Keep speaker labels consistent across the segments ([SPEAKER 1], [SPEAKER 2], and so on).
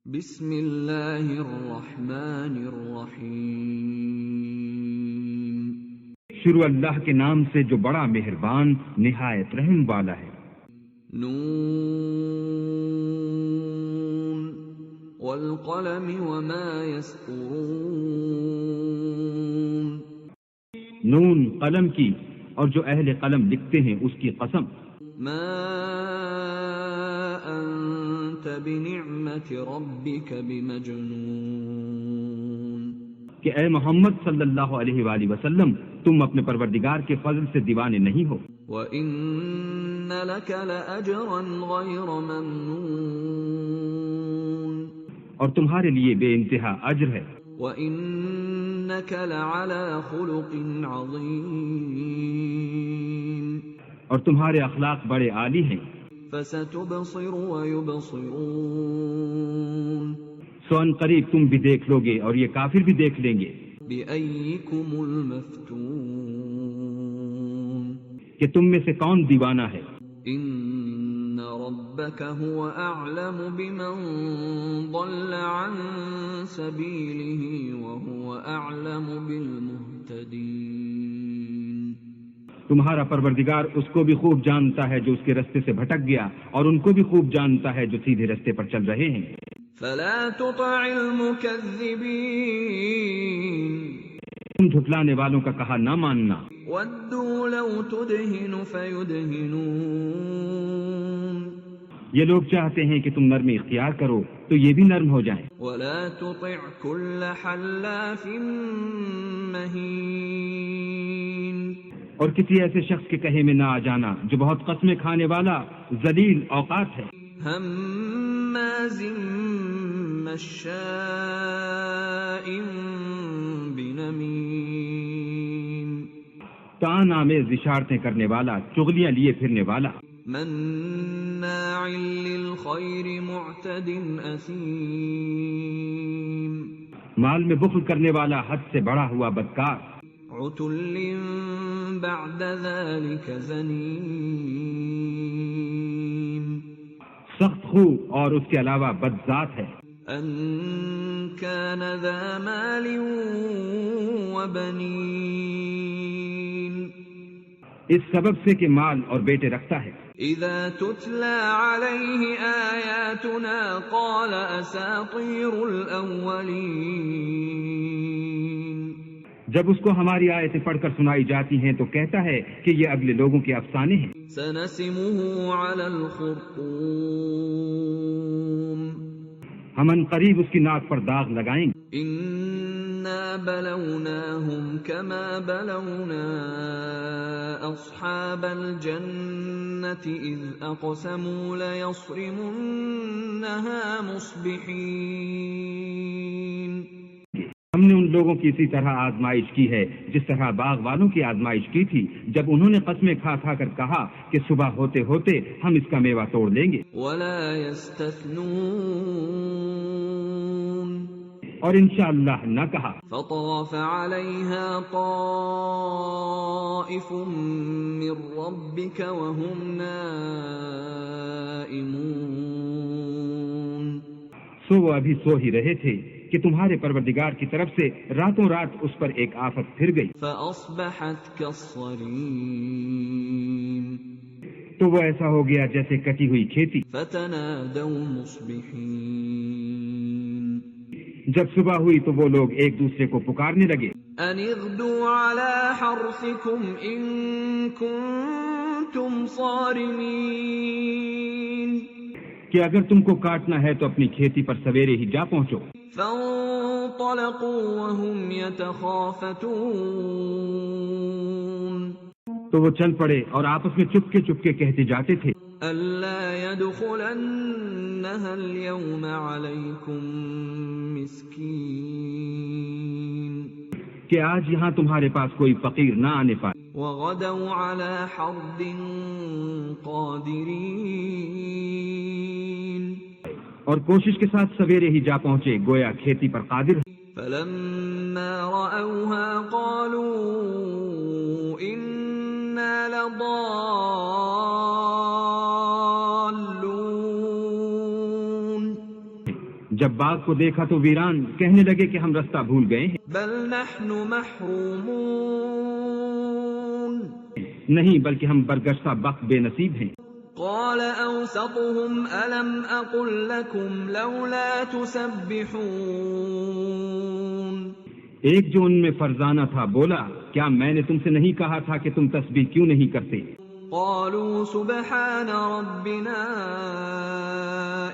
[SPEAKER 1] بسم اللہ الرحمن الرحیم۔
[SPEAKER 2] شروع اللہ کے نام سے جو بڑا مہربان نہایت رحم والا ہے۔
[SPEAKER 1] نون والقلم وما يسطرون۔
[SPEAKER 2] نون قلم کی اور جو اہل قلم لکھتے ہیں اس کی قسم۔
[SPEAKER 1] ما انت بنعمت ربک بمجنون۔
[SPEAKER 2] کہ اے محمد صلی اللہ علیہ وآلہ وسلم تم اپنے پروردگار کے فضل سے دیوانے نہیں ہو۔
[SPEAKER 1] وَإِنَّ لَكَ لَأَجْرًا غَيْرَ مَمْنُونٍ۔
[SPEAKER 2] اور تمہارے لیے بے انتہا اجر ہے۔
[SPEAKER 1] وَإِنَّكَ لَعَلَى خُلُقٍ عَظِيمٍ۔
[SPEAKER 2] اور تمہارے اخلاق بڑے عالی ہیں۔
[SPEAKER 1] فَسَتُبْصِرُ وَيُبْصِرُونَ۔
[SPEAKER 2] سو ان قریب تم بھی دیکھ لو گے اور یہ کافر بھی دیکھ لیں گے
[SPEAKER 1] بِأَيِّكُمُ الْمَفْتُونُ۔
[SPEAKER 2] کہ تم میں سے کون دیوانہ ہے۔
[SPEAKER 1] إِنَّ رَبَّكَ هُوَ أَعْلَمُ بِمَنْ ضَلَّ عَنْ سَبِيلِهِ وَهُوَ أَعْلَمُ بِالْمُهْتَدِينَ۔
[SPEAKER 2] تمہارا پروردگار اس کو بھی خوب جانتا ہے جو اس کے رستے سے بھٹک گیا اور ان کو بھی خوب جانتا ہے جو سیدھے رستے پر چل رہے ہیں۔
[SPEAKER 1] فَلَا تُطِعِ الْمُكَذِّبِينَ۔
[SPEAKER 2] تم جھٹلانے والوں کا کہا نہ ماننا۔
[SPEAKER 1] وَدُّوا لَوْ تُدْهِنُ فَيُدْهِنُونَ۔
[SPEAKER 2] یہ لوگ چاہتے ہیں کہ تم نرمی اختیار کرو تو یہ بھی نرم ہو جائیں۔
[SPEAKER 1] وَلَا تُطِعْ كُلَّ حَلَّافٍ مَّهِينٍ۔
[SPEAKER 2] اور کسی ایسے شخص کے کہے میں نہ آ جانا جو بہت قسمیں کھانے والا ذلیل اوقات ہے۔
[SPEAKER 1] ہمازٍ مشاء بنمیم۔
[SPEAKER 2] تان آمیز اشارتیں کرنے والا، چغلیاں لیے پھرنے والا۔
[SPEAKER 1] مناع للخیر معتد اثیم۔
[SPEAKER 2] مال میں بخل کرنے والا، حد سے بڑا ہوا بدکار۔
[SPEAKER 1] عتل بعد ذلك زنیم۔
[SPEAKER 2] سخت خو اور اس کے علاوہ بدذات ہے۔
[SPEAKER 1] ان كان ذا مال وبنین۔
[SPEAKER 2] اس سبب سے کہ مال اور بیٹے رکھتا ہے۔
[SPEAKER 1] اذا تتلى عليه آیاتنا قال اساطیر الاولین۔
[SPEAKER 2] جب اس کو ہماری آیتیں پڑھ کر سنائی جاتی ہیں تو کہتا ہے کہ یہ اگلے لوگوں کے افسانے ہیں۔
[SPEAKER 1] سنسمه على الخرطوم۔
[SPEAKER 2] ہم ان قریب اس کی ناک پر داغ لگائیں گے۔
[SPEAKER 1] انا بلوناهم كما بلونا اصحاب الجنة اذ اقسموا ليصرمنها مصبحين۔
[SPEAKER 2] ہم نے ان لوگوں کی اسی طرح آزمائش کی ہے جس طرح باغ والوں کی آزمائش کی تھی جب انہوں نے قسمیں کھا کھا کر کہا کہ صبح ہوتے ہوتے ہم اس کا میوہ توڑ لیں گے۔
[SPEAKER 1] ولا يستثنون۔
[SPEAKER 2] اور انشاءاللہ نہ کہا۔
[SPEAKER 1] فطاف عليها طائف من ربك وهم نائمون۔
[SPEAKER 2] سو وہ ابھی سو ہی رہے تھے کہ تمہارے پروردگار کی طرف سے راتوں رات اس پر ایک آفت پھر گئی۔
[SPEAKER 1] فأصبحت كالصريم۔
[SPEAKER 2] تو وہ ایسا ہو گیا جیسے کٹی ہوئی کھیتی۔
[SPEAKER 1] فتنادوا مصبحين۔
[SPEAKER 2] جب صبح ہوئی تو وہ لوگ ایک دوسرے کو پکارنے لگے۔
[SPEAKER 1] ان اغدوا على حرثكم ان كنتم صارمين۔
[SPEAKER 2] کہ اگر تم کو کاٹنا ہے تو اپنی کھیتی پر سویرے ہی جا پہنچو۔
[SPEAKER 1] فانطلقوا وهم يتخافتون۔
[SPEAKER 2] تو وہ چل پڑے اور آپس میں چپکے چپکے کہتے جاتے تھے۔
[SPEAKER 1] الا يدخلنها اليوم عليكم مسكين۔
[SPEAKER 2] کہ آج یہاں تمہارے پاس کوئی فقیر نہ آنے پائے۔
[SPEAKER 1] وغدوا على حرد قادرين۔
[SPEAKER 2] اور کوشش کے ساتھ سویرے ہی جا پہنچے گویا کھیتی پر قادر ہے۔
[SPEAKER 1] فلما رأوها قالوا إنا لضالون۔
[SPEAKER 2] جب باغ کو دیکھا تو ویران، کہنے لگے کہ ہم رستہ بھول گئے ہیں۔
[SPEAKER 1] بل نحن محرومون
[SPEAKER 2] نہیں، بلکہ ہم برگشتہ بخت بے نصیب ہیں۔
[SPEAKER 1] قال اوسطهم الم اقل لكم لولا تسبحون
[SPEAKER 2] ایک جو ان میں فرزانہ تھا بولا، کیا میں نے تم سے نہیں کہا تھا کہ تم تسبیح کیوں نہیں کرتے؟
[SPEAKER 1] قالوا سبحان ربنا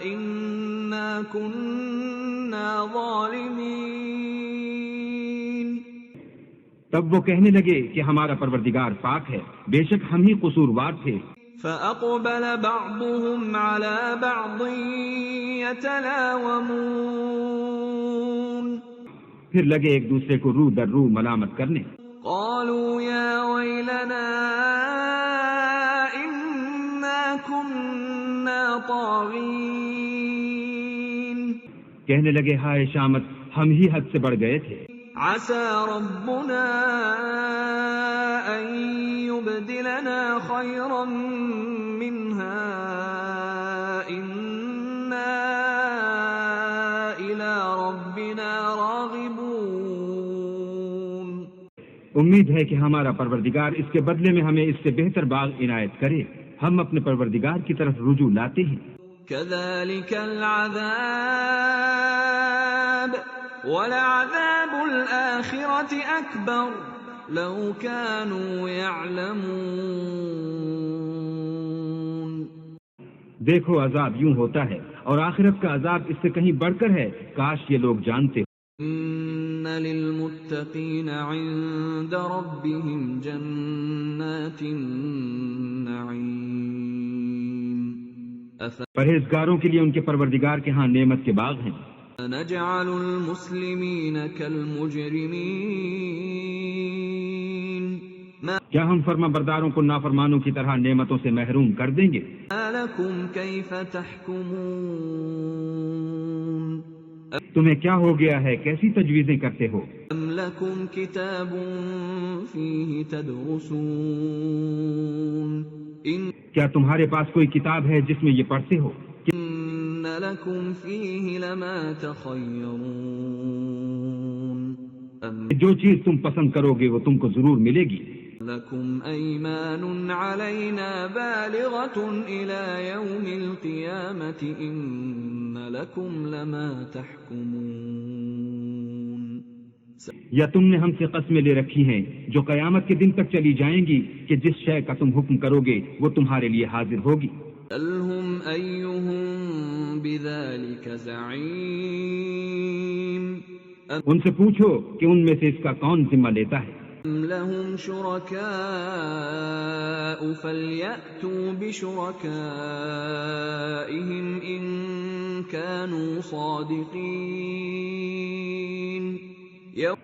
[SPEAKER 1] انا كنا ظالمين
[SPEAKER 2] تب وہ کہنے لگے کہ ہمارا پروردگار پاک ہے، بے شک ہم ہی قصوروار تھے۔
[SPEAKER 1] فأقبل بعضهم على بعض يتلاومون
[SPEAKER 2] پھر لگے ایک دوسرے کو رو در رو ملامت کرنے۔
[SPEAKER 1] قالوا يا ويلنا إنا كنا طاغين
[SPEAKER 2] کہنے لگے ہائے شامت، ہم ہی حد سے بڑھ گئے تھے۔
[SPEAKER 1] عسى ربنا أن يبدلنا خيرا منها إنا إلى ربنا راغبون
[SPEAKER 2] امید ہے کہ ہمارا پروردگار اس کے بدلے میں ہمیں اس سے بہتر باغ عنایت کرے، ہم اپنے پروردگار کی طرف رجوع لاتے ہیں۔
[SPEAKER 1] كذلك العذاب ولعذاب الآخرة أكبر لو كانوا يعلمون
[SPEAKER 2] دیکھو عذاب یوں ہوتا ہے، اور آخرت کا عذاب اس سے کہیں بڑھ کر ہے، کاش یہ لوگ جانتے۔
[SPEAKER 1] إن للمتقين عند ربهم جنات النعيم
[SPEAKER 2] پرہیزگاروں کے لیے ان کے پروردگار کے ہاں نعمت کے باغ ہیں۔
[SPEAKER 1] نجعل المسلمين كالمجرمين
[SPEAKER 2] کیا ہم فرما برداروں کو نافرمانوں کی طرح نعمتوں سے محروم کر دیں گے؟
[SPEAKER 1] ما لكم كيف تحكمون
[SPEAKER 2] تمہیں کیا ہو گیا ہے، کیسی تجویزیں کرتے ہو؟
[SPEAKER 1] ام لكم كتاب فيه تدرسون
[SPEAKER 2] کیا تمہارے پاس کوئی کتاب ہے جس میں یہ پڑھتے ہو؟
[SPEAKER 1] إن لكم فيه لما تخيرون
[SPEAKER 2] جو چیز تم پسند کرو گے وہ تم کو ضرور ملے گی۔
[SPEAKER 1] لكم أيمان علينا بالغة إلى يوم القيامة إن لكم لما تحكمون
[SPEAKER 2] یا تم نے ہم سے قسمیں لے رکھی ہیں جو قیامت کے دن تک چلی جائیں گی کہ جس شے کا تم حکم کرو گے وہ تمہارے لیے حاضر ہوگی۔
[SPEAKER 1] سلهم أيهم بذلك زعيم
[SPEAKER 2] ان سے پوچھو کہ ان میں سے اس کا کون ذمہ لیتا ہے۔
[SPEAKER 1] أم لهم شركاء فليأتوا بشركائهم إن كانوا صادقين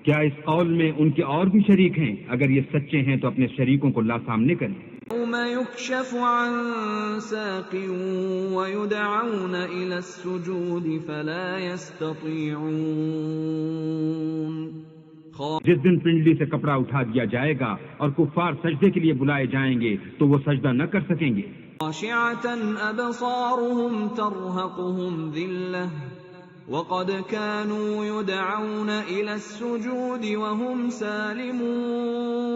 [SPEAKER 2] کیا اس قول میں ان کے اور بھی شریک ہیں؟ اگر یہ سچے ہیں تو اپنے شریکوں کو لا سامنے کریں۔
[SPEAKER 1] يوم يكشف عن ساق ويدعون إلى السجود فلا يستطيعون
[SPEAKER 2] جس دن پنڈلی سے کپڑا اٹھا دیا جائے گا اور کفار سجدے کے لیے بلائے جائیں گے تو وہ سجدہ نہ کر سکیں گے۔
[SPEAKER 1] خاشعة أبصارهم ترهقهم ذلة وقد كانوا يدعون إلى السجود وهم سالمون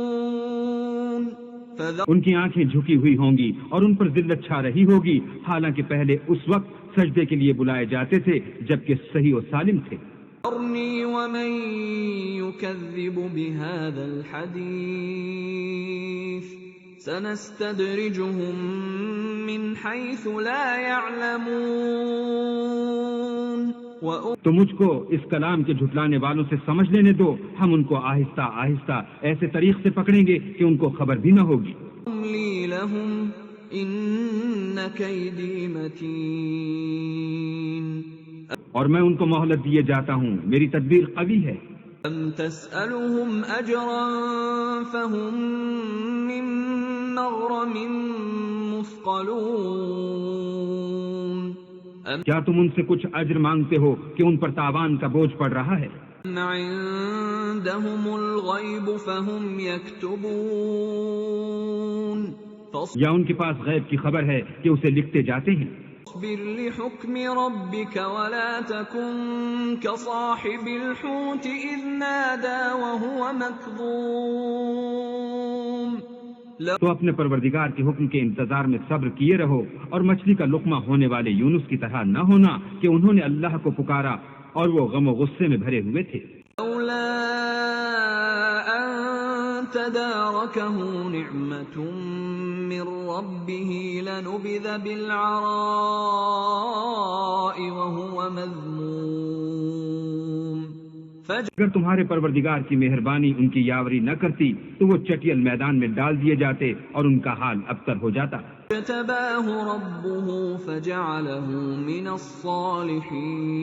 [SPEAKER 2] ان کی آنکھیں جھکی ہوئی ہوں گی اور ان پر ذلت چھا رہی ہوگی، حالانکہ پہلے اس وقت سجدے کے لیے بلائے جاتے تھے جبکہ صحیح و سالم تھے۔
[SPEAKER 1] ذرني ومن يكذب بهذا الحديث سنستدرجهم من حيث لا يعلمون
[SPEAKER 2] تو مجھ کو اس کلام کے جھٹلانے والوں سے سمجھ لینے دو، ہم ان کو آہستہ آہستہ ایسے طریق سے پکڑیں گے کہ ان کو خبر بھی نہ ہوگی۔
[SPEAKER 1] أملي لهم إن كيدي متين
[SPEAKER 2] اور میں ان کو مہلت دیے جاتا ہوں، میری تدبیر قوی ہے۔
[SPEAKER 1] أم تسألهم أجرا فهم من مغرم مثقلون
[SPEAKER 2] کیا تم ان سے کچھ اجر مانگتے ہو کہ ان پر تاوان کا بوجھ پڑ رہا ہے؟
[SPEAKER 1] أم عندهم الغيب فهم يكتبون
[SPEAKER 2] یا ان کے پاس غیب کی خبر ہے کہ اسے لکھتے جاتے ہیں؟
[SPEAKER 1] واصبر لحكم ربك ولا تكن كصاحب الحوت إذ نادى وهو مكظوم
[SPEAKER 2] تو اپنے پروردگار کے حکم کے انتظار میں صبر کیے رہو اور مچھلی کا لقمہ ہونے والے یونس کی طرح نہ ہونا کہ انہوں نے اللہ کو پکارا اور وہ غم و غصے میں بھرے ہوئے تھے.
[SPEAKER 1] لولا أن تداركه نعمة من ربه لنبذ بالعراء وهو مذموم.
[SPEAKER 2] اگر تمہارے پروردگار کی مہربانی ان کی یاوری نہ کرتی تو وہ چٹیل میدان میں ڈال دیے جاتے اور ان کا حال ابتر ہو جاتا.
[SPEAKER 1] اجتباه ربه فجعله من الصالحين.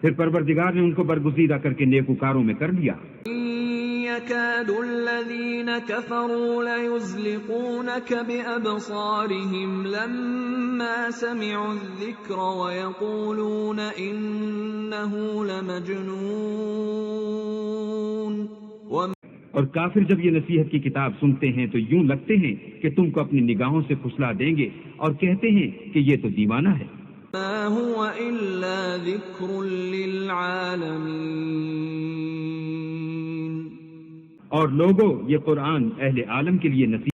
[SPEAKER 2] پھر پروردگار نے ان کو برگزیدہ کر کے نیکوکاروں میں کر لیا.
[SPEAKER 1] يكاد الذين كفروا ليزلقونك بأبصارهم لما سمعوا الذكر ويقولون إنه لمجنون.
[SPEAKER 2] اور کافر جب یہ نصیحت کی کتاب سنتے ہیں تو یوں لگتے ہیں کہ تم کو اپنی نگاہوں سے پھسلا دیں گے اور کہتے ہیں کہ یہ تو دیوانہ ہے.
[SPEAKER 1] ما هو إلا ذكر للعالمين.
[SPEAKER 2] اور لوگوں یہ قرآن اہل عالم کے لیے نصیحت